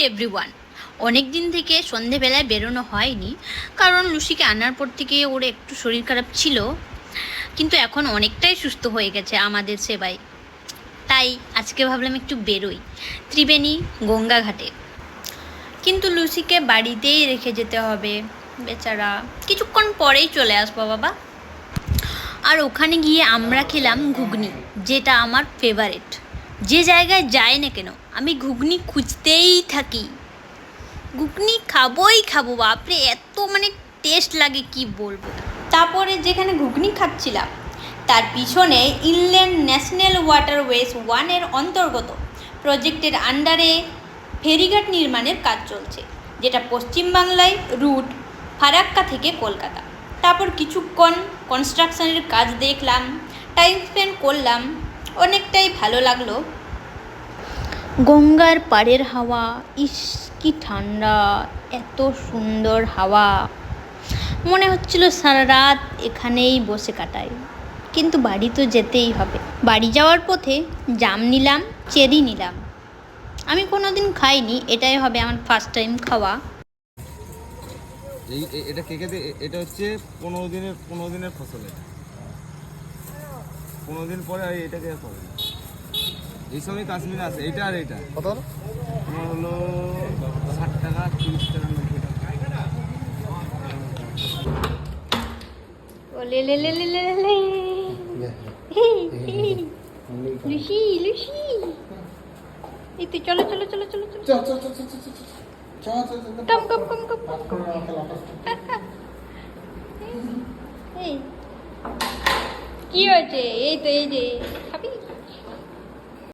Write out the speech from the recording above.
Everyone. অনেক দিন থেকে সন্ধেবেলায় বেরোনো হয়নি, কারণ লুসিকে আনার পর থেকে ওর একটু শরীর খারাপ ছিল, কিন্তু এখন অনেকটাই সুস্থ হয়ে গেছে আমাদের সেবায়। তাই আজকে ভাবলাম একটু বেরোই ত্রিবেণী গঙ্গা ঘাটে, কিন্তু লুসিকে বাড়িতেই রেখে যেতে হবে, বেচারা কিছুক্ষণ পরেই চলে আসবো বাবা। আর ওখানে গিয়ে আমরা খেলাম ঘুগনি, যেটা আমার ফেভারিট। যে জায়গায় যাই না কেন আমি ঘুগনি খুঁজতেই থাকি, ঘুগনি খাবোই খাবো, বাপরে এত টেস্ট লাগে কি বলবো। তারপরে যেখানে ঘুগনি খাচ্ছিলাম তার পিছনে ইনল্যান্ড ন্যাশনাল ওয়াটারওয়েজ 1-এর অন্তর্গত প্রজেক্টের আন্ডারে ফেরিঘাট নির্মাণের কাজ চলছে, যেটা পশ্চিমবাংলায় রুট ফারাক্কা থেকে কলকাতা। তারপর কিছুক্ষণ কনস্ট্রাকশনের কাজ দেখলাম, টাইম স্পেন্ড করলাম, অনেকটাই ভালো লাগলো। গঙ্গার পাড়ের হাওয়া, ইস কি ঠান্ডা, এত সুন্দর হাওয়া, মনে হচ্ছিল সারা রাত এখানেই বসে কাটাই। কিন্তু বাড়ি তো যেতেই হবে। বাড়ি যাওয়ার পথে জাম নিলাম, চেরি নিলাম। আমি কোনোদিন খাইনি, এটাই হবে আমার ফার্স্ট টাইম খাওয়া। এটা এটা হচ্ছে 15 দিনের ফসল। 15 দিন পরে এটাকে পাবে। এই সময় কাশ্মীরে আছে এটা, আর এটা কত তোমার হলো 60 টাকা, 30 টাকা, 90 টাকা। ওলে লে লে লে লে লে লুসি লুসি, এই তো চলো চলো চলো চলো চলো, কম কম কম কম। এই কি হয়েছে? এই তো এই যে